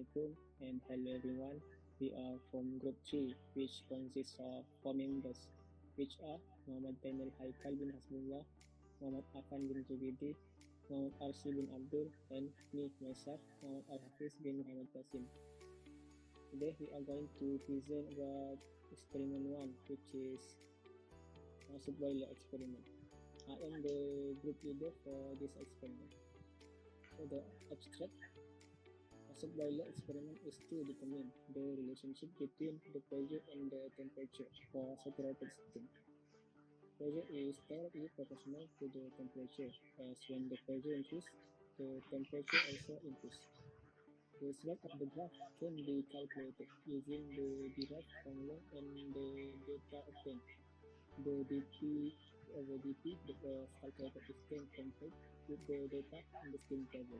Assalamualaikum and hello everyone. We are from Group 3, which consists of 4 members, which are Muhammad Daniel Haikal bin Hasbullah, Muhammad Afan bin Zubidi, Muhammad Arsi bin Abdul, and me, myself, Muhammad Al-Hafiz bin Muhammad Qasim. Today we are going to present about experiment 1, which is massive boiler experiment. I am the group leader for this experiment. So the abstract massive boiler experiment is to determine the relationship between the pressure and the temperature for saturated system. Pressure is directly proportional to the temperature, as when the pressure increases, the temperature also increases. The slope of the graph can be calculated using the derived formula and the data obtained. The dP over dP that was calculated is then compared with the data in the steam table.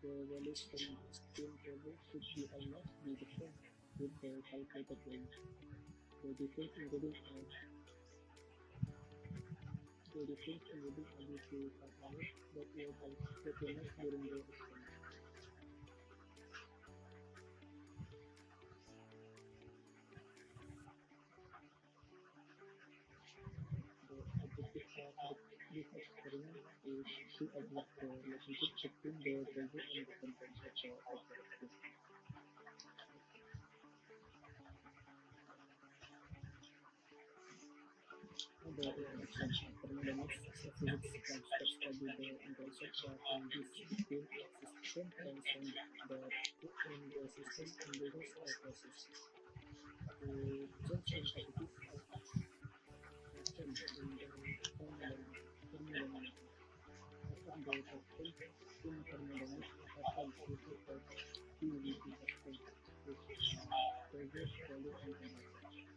The values from the steam table should be almost be the same with the calculated value. The difference in reading are due to some errors that were recognized during the experiment. The objective of this experiment is to observe the relationship between the pressure and the temperature for operating. The introduction thermodynamics is a physics branch that studies the interaction of changes between a system and some that in the system induces a process. The change in activities of atom in the thermodynamics. Most of the testing in thermodynamics happens without a PVT testing, which pressure, volume, and temperature.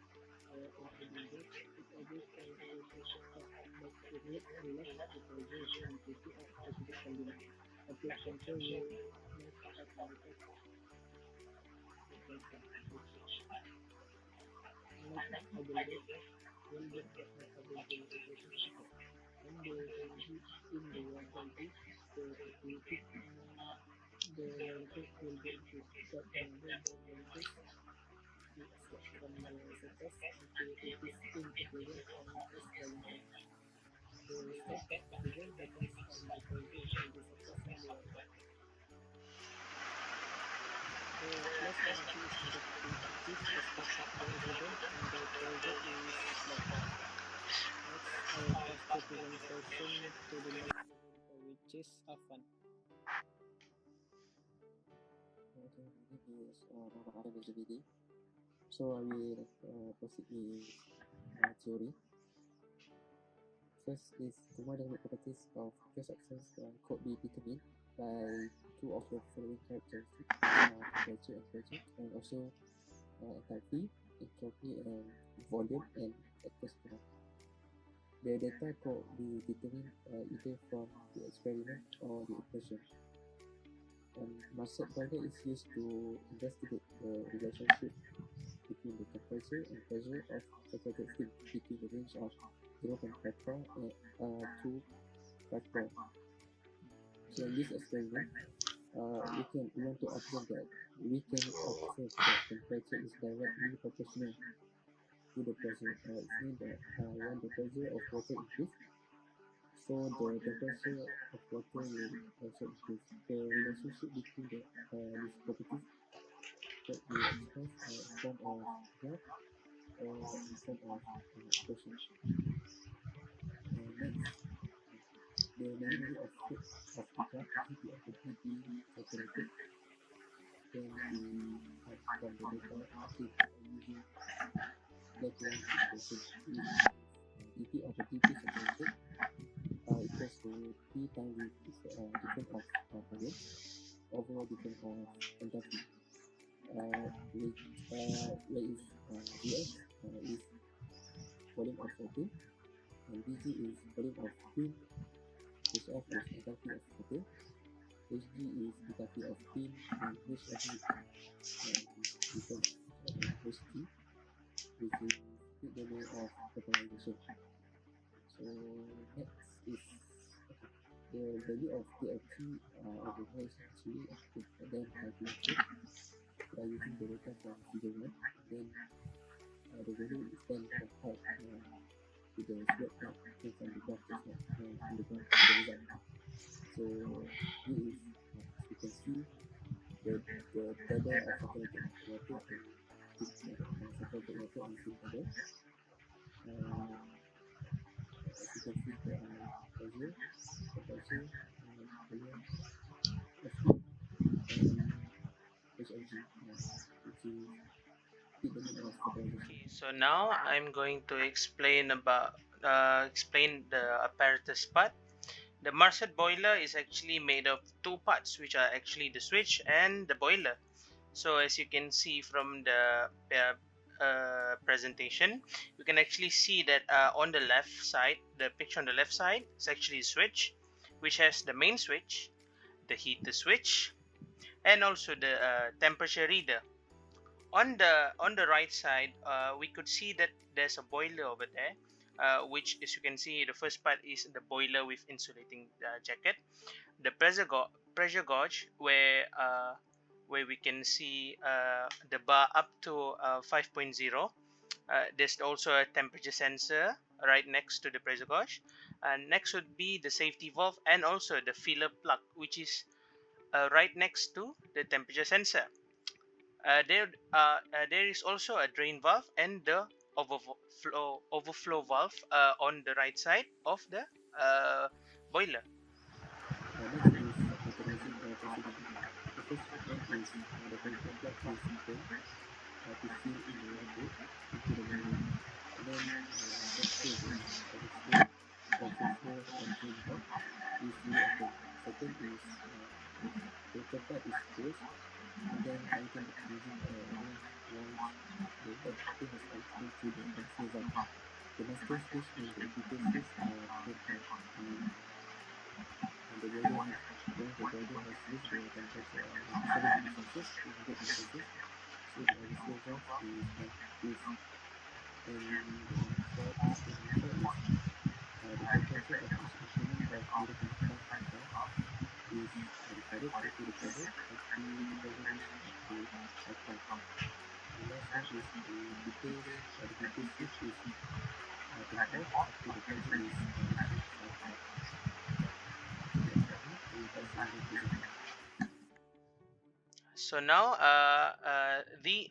In doing this, it obeys a relationship test that relates the pressure and activity of specific conditions. A quick example will make a particle the pressure, which unlike stable gas, when gas does not obey the equation of the when the energy in the water is the activity the molecules will be increased, but whenever the molecules be escape from the surface, activity is in equilibrium and is falling off. The state of equilibrium depends on the pressure in the surface of the water. The less energy is needed to achieve the state of the equilibrium and the pressure is low. Next, I will pass the presentation to the next presenter, which is Afan. Okay, my name is Muhammad Arsi. So I will proceed with theory. First is thermodynamic properties of gas substance could be determined by two of the following characteristics: temperature and pressure, and also enthalpy, entropy, and volume and etc. The data could be determined either from the experiment or the equation. Massette boiler is used to investigate the relationship between the temperature and pressure of saturated steam between the range of 0.54 to 54. So in this experiment, we want to observe that temperature is directly proportional to the pressure. It means that when the pressure of water increases, so the temperature of water will also increase. The relationship between these properties could be expressed in form of graph or in form of equation. Next, the magnitude of the graph GP of the heat being calculated can be from the data obtained using Lagrange equation, which is dP over dP separated equals to P times the difference of volume over difference of enthalpy. Where is Vx is volume of water, and Vg is volume of steam, Hf is enthalpy of water, Hg is enthalpy of steam, and Hf is difference Hg, which is heat domain of vaporization. So next is the value of TFT over here is actually then calculated by using the data from figure 1. Then the value is then compared to the slope plot taken from the graph just now, from the graph, the result. So here is, as you can see, the table of saturated water and saturated water and field table. As you can see, there are pressure, temperature, volume, FE, and HFG, which is heat limit of vaporization. Okay, so now I'm going to explain the apparatus part. The Marset boiler is actually made of two parts, which are actually the switch and the boiler. So as you can see from the presentation, you can actually see that on the left side, the picture on the left side is actually a switch, which has the main switch, the heater switch, and also the temperature reader. On the right side, we could see that there's a boiler over there, which, as you can see, the first part is the boiler with insulating jacket, the pressure gauge, where we can see the bar up to 5.0. There's also a temperature sensor right next to the pressure gauge, and next would be the safety valve and also the filler plug, which is right next to the temperature sensor. There is also a drain valve and the overflow valve on the right side of the boiler. Next is authorizing or proceeding. The first one is the filter plug is open to fill in the water into the boiler. And then next phase is overflow or full flow or drain valve is fully open. Second is the filter plug is closed, and then tighten using once the water has overflowed through the overflow valve. The master switch and the indicator switch are put out when the boiler has reached the temperature of 97 degrees Celsius to 100 degrees Celsius. So the overflow valve is not used. And the number four is the temperature of each increment of 0.5 bar is divided to the pressure up to the pressure reach up to 5 bar. The last one is the heater switch is turned off after the pressure is reaching 5 bar. So that's all. I will pass another presenter. So now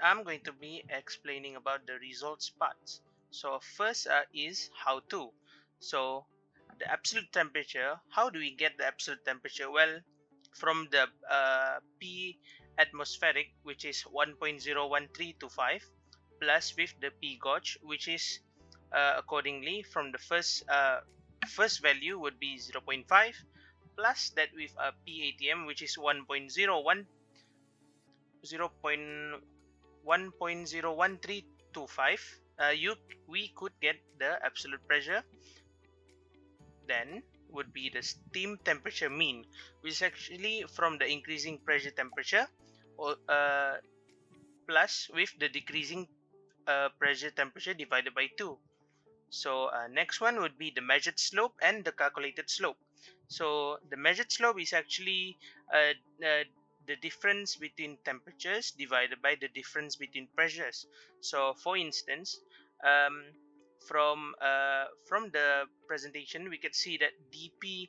I'm going to be explaining about the results parts. So first is how to. So the absolute temperature, how do we get the absolute temperature? Well, from the P atmospheric, which is 1.01325, plus with the P gauge, which is accordingly from the first value would be 0.5, plus that with a PATM, which is 1.01325, we could get the absolute pressure. Then would be the steam temperature mean, which is actually from the increasing pressure temperature plus with the decreasing pressure temperature divided by 2. So next one would be the measured slope and the calculated slope. So the measured slope is actually the difference between temperatures divided by the difference between pressures. So for instance, um, from the presentation, we can see that dp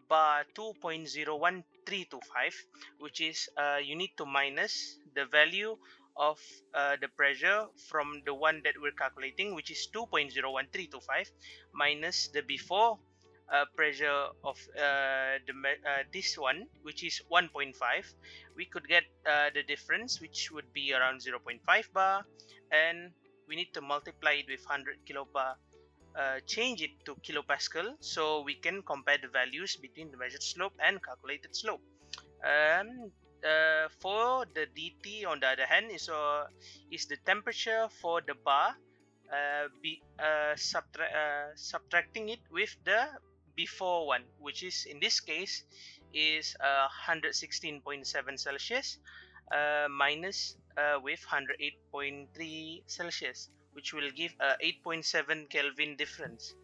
bar 2.01325, which is you need to minus the value of the pressure from the one that we're calculating, which is 2.01325, minus the before pressure of this one, which is 1.5. We could get the difference, which would be around 0.5 bar, and we need to multiply it with 100 kilobar, change it to kilopascal, so we can compare the values between the measured slope and calculated slope. For the dt, on the other hand, is the temperature for the bar, subtracting it with the before one, which is in this case is 116.7 Celsius minus with 108.3 Celsius, which will give a 8.7 Kelvin difference.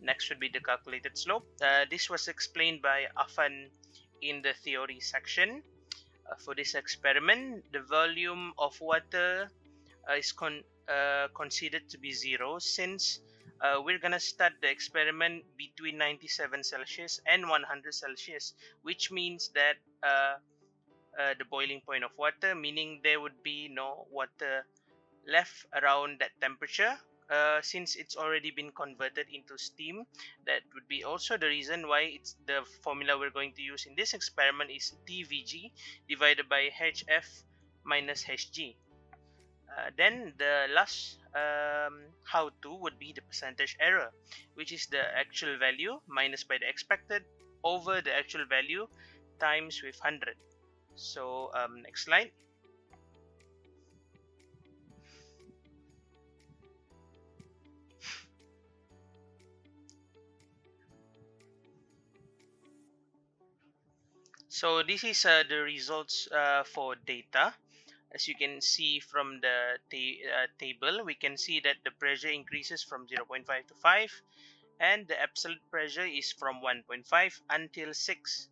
Next would be the calculated slope. This was explained by Afan in the theory section. For this experiment, the volume of water is considered to be 0, since we're gonna start the experiment between 97 Celsius and 100 Celsius, which means that the boiling point of water, meaning there would be no water left around that temperature. Since it's already been converted into steam, that would be also the reason why it's the formula we're going to use in this experiment is TVG divided by HF minus HG. Then the last how-to would be the percentage error, which is the actual value minus by the expected over the actual value times with 100. So next slide. So this is the results for data. As you can see from the table, we can see that the pressure increases from 0.5 to 5, and the absolute pressure is from 1.5 until 6.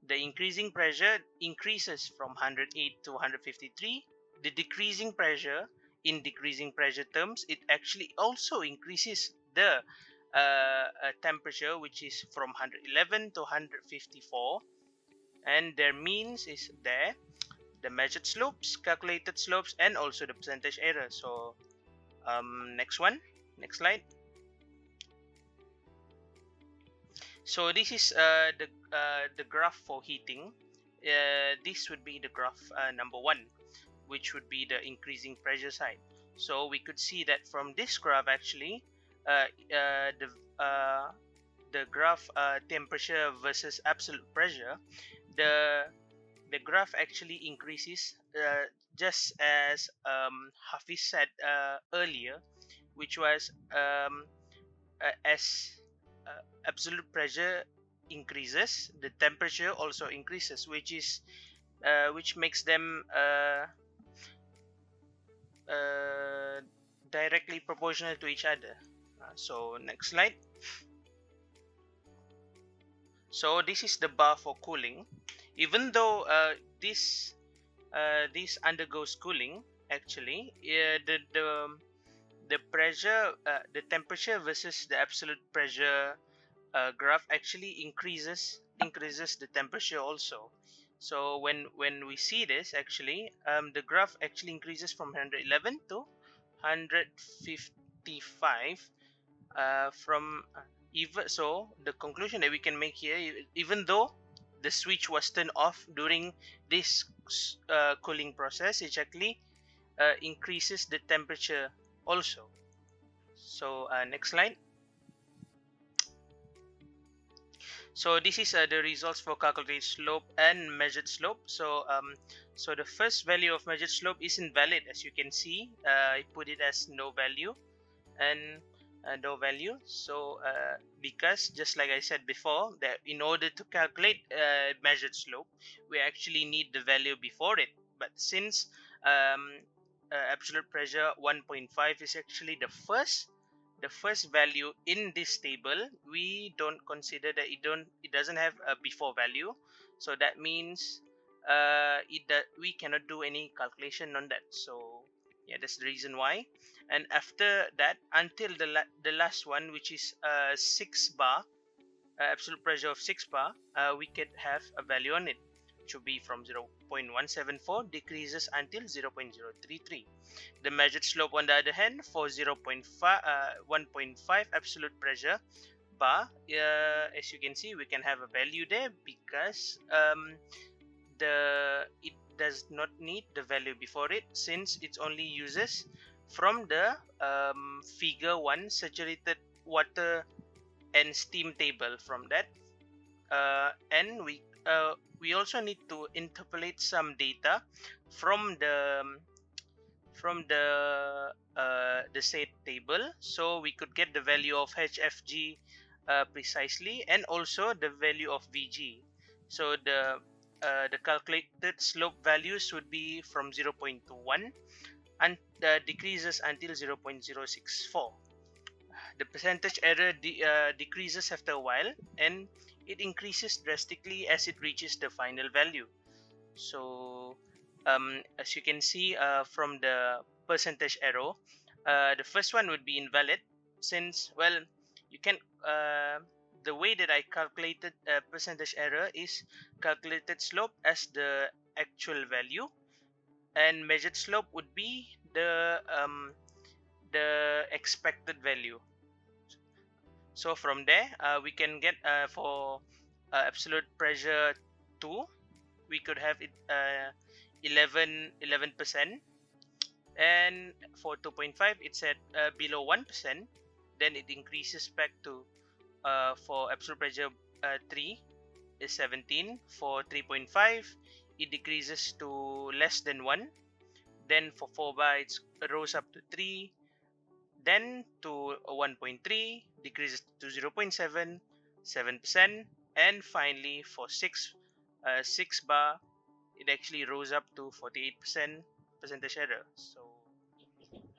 The increasing pressure increases from 108 to 153. The decreasing pressure, in decreasing pressure terms, it actually also increases the temperature, which is from 111 to 154, and their means is there, the measured slopes, calculated slopes, and also the percentage error. So next slide. So this is the graph for heating. This would be the graph number 1, which would be the increasing pressure side. So we could see that from this graph actually, the graph temperature versus absolute pressure, the graph actually increases just as Hafiz said earlier, which was as absolute pressure increases, the temperature also increases, which makes them directly proportional to each other. So next slide. So this is the bar for cooling. Even though this undergoes cooling, actually the pressure, the temperature versus the absolute pressure graph actually increases the temperature also. So when we see this, actually the graph actually increases from 111 to 155 from even so. The conclusion that we can make here, even though the switch was turned off during this cooling process, it actually increases the temperature also. So next slide. So this is the results for calculated slope and measured slope. So so the first value of measured slope isn't valid, as you can see. I put it as no value and no value. So because just like I said before, that in order to calculate measured slope, we actually need the value before it. But since absolute pressure 1.5 is actually the first value in this table, we don't consider that it doesn't have a before value. So that means we cannot do any calculation on that. So yeah, that's the reason why. And after that, until the last one, which is 6 bar, absolute pressure of 6 bar, we could have a value on it, which will be from 0.174 decreases until 0.033. The measured slope, on the other hand, for 1.5 absolute pressure bar, as you can see, we can have a value there because it does not need the value before it, since it only uses from the figure 1 saturated water and steam table from that. And we also need to interpolate some data from the said table, so we could get the value of HFG precisely, and also the value of VG. So the calculated slope values would be from 0.21 and decreases until 0.064. The percentage error decreases after a while, and it increases drastically as it reaches the final value. So as you can see from the percentage arrow, the first one would be invalid, since, well, you can the way that I calculated percentage error is calculated slope as the actual value, and measured slope would be the expected value. So from there we can get for absolute pressure 2, we could have it 11%, and for 2.5 it's at below 1%. Then it increases back to for absolute pressure 3 is 17. For 3.5 it decreases to less than 1. Then for 4 bar it rose up to 3, then to 1.3, decreases to 0.7, 7%, and finally for 6 bar it actually rose up to 48% percentage error. So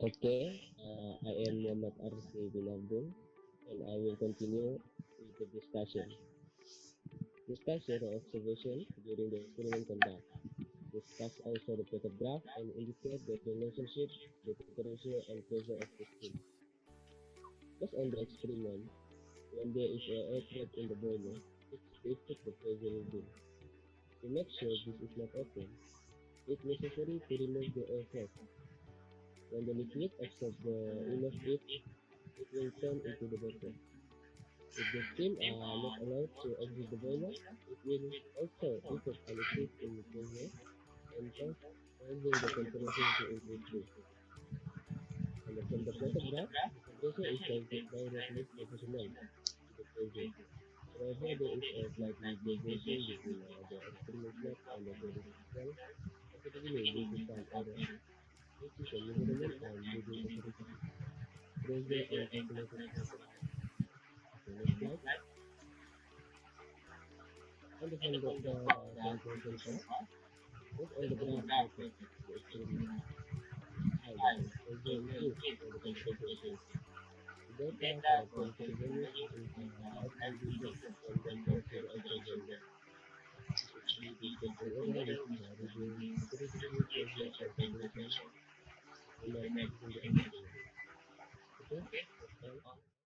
Okay, I am Muhammad Arsi bin Abdul, and I will continue with the discussion. Discuss your observation during the experiment conduct. Discuss also the photograph and indicate the relationship between pressure and pressure of the stream. Based on the experiment, when there is a air trap in the boiler, it's the effect the pressure will be. To make sure this is not open, it's necessary to remove the air trap. When the liquid absorbs the enough heat, it will turn into the bottle. If the steam are not allowed to exit the boiler, it will also effect an increase in pressure and causing the temperature to increase too. And from the photograph, the pressure is directly proportional to the pressure. However, there is a slightly deviation between the experiment plot and the theoretical. At the beginning, due to some error, which is a measurement and reading accuracy, pressure and calculated photograph. Okay, next slide. And from the conclusion part, based on the graph plotted, the experiment high that is pressure increase and the temperature increase. The data for theoretical values is quite ambiguous when compared to the actual value. This is due to special error which reading accuracy, pressure, and calculation do not exist in the experiment. Okay, that's all.